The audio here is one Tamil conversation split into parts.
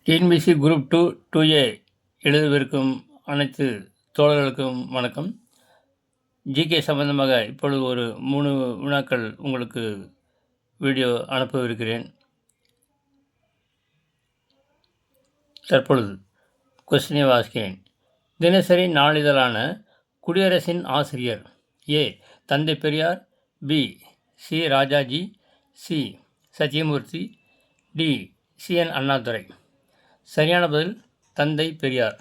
டிஎன்பிஎஸ்சி குரூப் 2A எழுதவிருக்கும் அனைத்து தோழர்களுக்கும் வணக்கம். ஜிகே சம்பந்தமாக இப்பொழுது ஒரு 3 வினாக்கள் உங்களுக்கு வீடியோ அனுப்பவிருக்கிறேன். தற்பொழுது கொஸ்டினை வாசிக்கிறேன். தினசரி நாளிதழான குடியரசின் ஆசிரியர்: ஏ. தந்தை Periyar, B. C. Rajaji, C. Sathyamurthy, D. C N. Annadurai. சரியான பதில் தந்தை பெரியார்.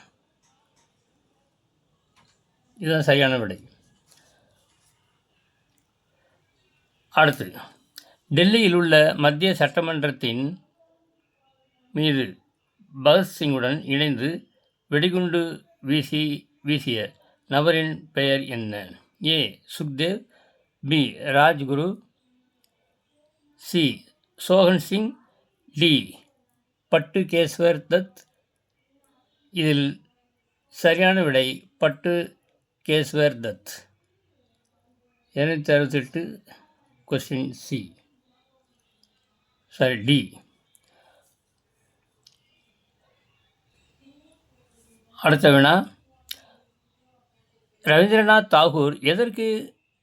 இதுதான் சரியான விடை. அடுத்து, டெல்லியில் உள்ள மத்திய சட்டமன்றத்தின் மீது பகத்சிங்குடன் இணைந்து வெடிகுண்டு வீசிய நபரின் பெயர் என்ன? ஏ. Sukhdev, B. Rajguru, C. சோகன் Singh, D. பட்டு கேஸ்வர் தத். இதில் சரியான விடை பட்டு கேஸ்வர் தத். 268 கொஸ்டின் சி, டி. அடுத்த வினா: ரவீந்திரநாத் தாகூர் எதற்கு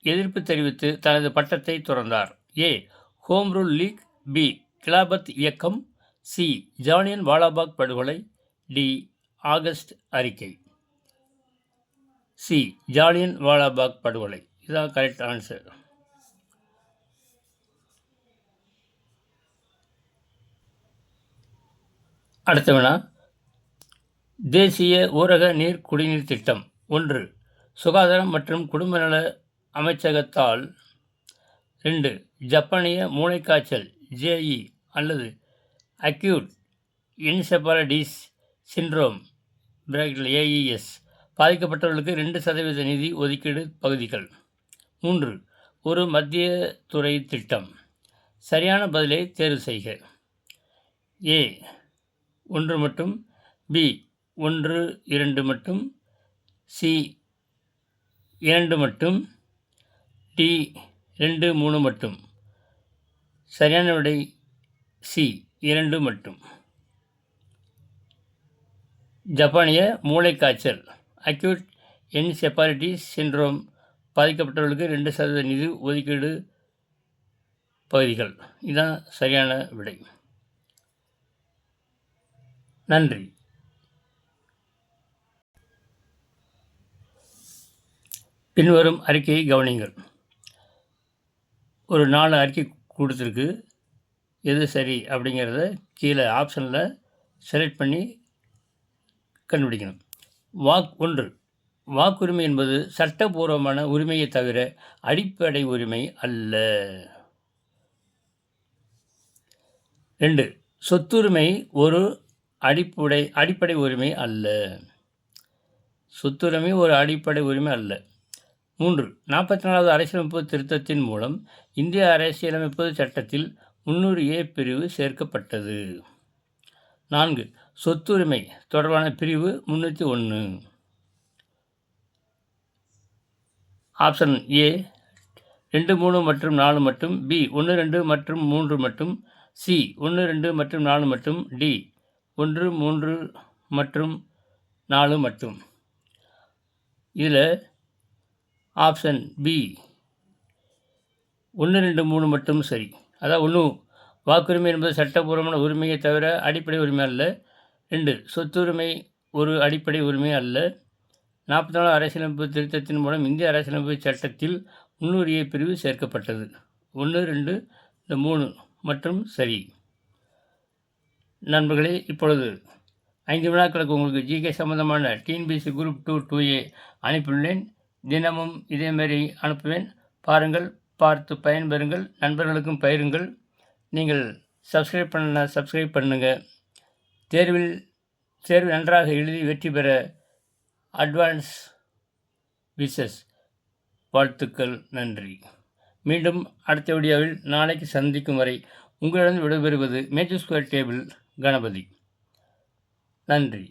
எதிர்ப்பு தெரிவித்து தனது பட்டத்தை துறந்தார்? A. Home rule league, B. Khilafat இயக்கம், சி. ஜாலியன் வாலாபாக் படுகொலை, டி. ஆகஸ்ட் அறிக்கை. சி. ஜாலியன் வாலாபாக் படுகொலை. இதுதான் கரெக்ட் ஆன்சர். அடுத்த வினா: தேசிய ஊரக நீர் குடிநீர் திட்டம் 1 சுகாதாரம் மற்றும் குடும்ப நல அமைச்சகத்தால், 2 ஜப்பானிய மூளைக்காய்ச்சல் ஜேஇ அல்லது அக்யூட் என்செபாலிட்டிஸ் சிண்ட்ரோம் (AES) பாதிக்கப்பட்டவர்களுக்கு 2% நிதி ஒதுக்கீடு பகுதிகள். 3 ஒரு மத்திய துறை திட்டம். சரியான பதிலை தேர்வு செய்க. ஏ 1 மட்டும், பி 1, 2 மட்டும், சி 2 மட்டும், டி 2, 3 மட்டும். சரியான விடை சி 2 மட்டும். ஜப்பானிய மூளைக்காய்ச்சல் அக்யூட் என்செபாலிட்டிஸ் சிண்ட்ரோம் பாதிக்கப்பட்டவர்களுக்கு 2% நிதி ஒதுக்கீடு பகுதிகள். இதுதான் சரியான விடை. நன்றி. பின்வரும் அறிக்கையை கவனிங்கள். ஒரு 4 அறிக்கை கொடுத்துருக்கு. எது சரி அப்படிங்கிறத கீழே ஆப்ஷனில் செலக்ட் பண்ணி கண்டுபிடிக்கணும். 1 வாக்குரிமை என்பது சட்டபூர்வமான உரிமையை தவிர அடிப்படை உரிமை அல்ல. 2 சொத்துரிமை ஒரு அடிப்படை உரிமை அல்ல. சொத்துரிமை ஒரு அடிப்படை உரிமை அல்ல. 3 44வது அரசியலமைப்பு திருத்தத்தின் மூலம் இந்திய அரசியலமைப்பு சட்டத்தில் 300A பிரிவு சேர்க்கப்பட்டது. 4 சொத்துரிமை தொடர்பான பிரிவு 301. ஆப்ஷன் ஏ 2, 3 மற்றும் 4 மட்டும், பி 1, 2 மற்றும் 3 மட்டும், சி 1, 2 மற்றும் 4 மட்டும், டி 1, 3 மற்றும் 4 மட்டும். இதில் ஆப்ஷன் பி 1, 2, 3 மட்டும் சரி. அதாவது 1 வாக்குரிமை என்பது சட்டபூர்வமான உரிமையை தவிர அடிப்படை உரிமை அல்ல. 2 சொத்துரிமை ஒரு அடிப்படை உரிமை அல்ல. 44 அரசியலமைப்பு திருத்தத்தின் மூலம் இந்திய அரசியலமைப்பு சட்டத்தில் 300A பிரிவு சேர்க்கப்பட்டது. 1, 2, இந்த 3 மற்றும் சரி. நண்பர்களே, இப்பொழுது 5 வினாக்களுக்கு உங்களுக்கு ஜிகே சம்பந்தமான டிஎன்பிஎஸ்சி குரூப் 2A அனுப்பியுள்ளேன். தினமும் இதேமாரி அனுப்புவேன். பாருங்கள், பார்த்து பயன்பெறுங்கள், நண்பர்களுக்கும் பகிருங்கள். நீங்கள் சப்ஸ்கிரைப் பண்ணலன்னா சப்ஸ்கிரைப் பண்ணுங்கள். தேர்வு நன்றாக எழுதி வெற்றி பெற அட்வான்ஸ் விஷஸ். வாழ்த்துக்கள். நன்றி. மீண்டும் அடுத்த வீடியோவில் நாளைக்கு சந்திக்கும் வரை உங்களிடம் விடைபெறுவது மேஜிக் ஸ்கொயர் டேபிள் கணபதி. நன்றி.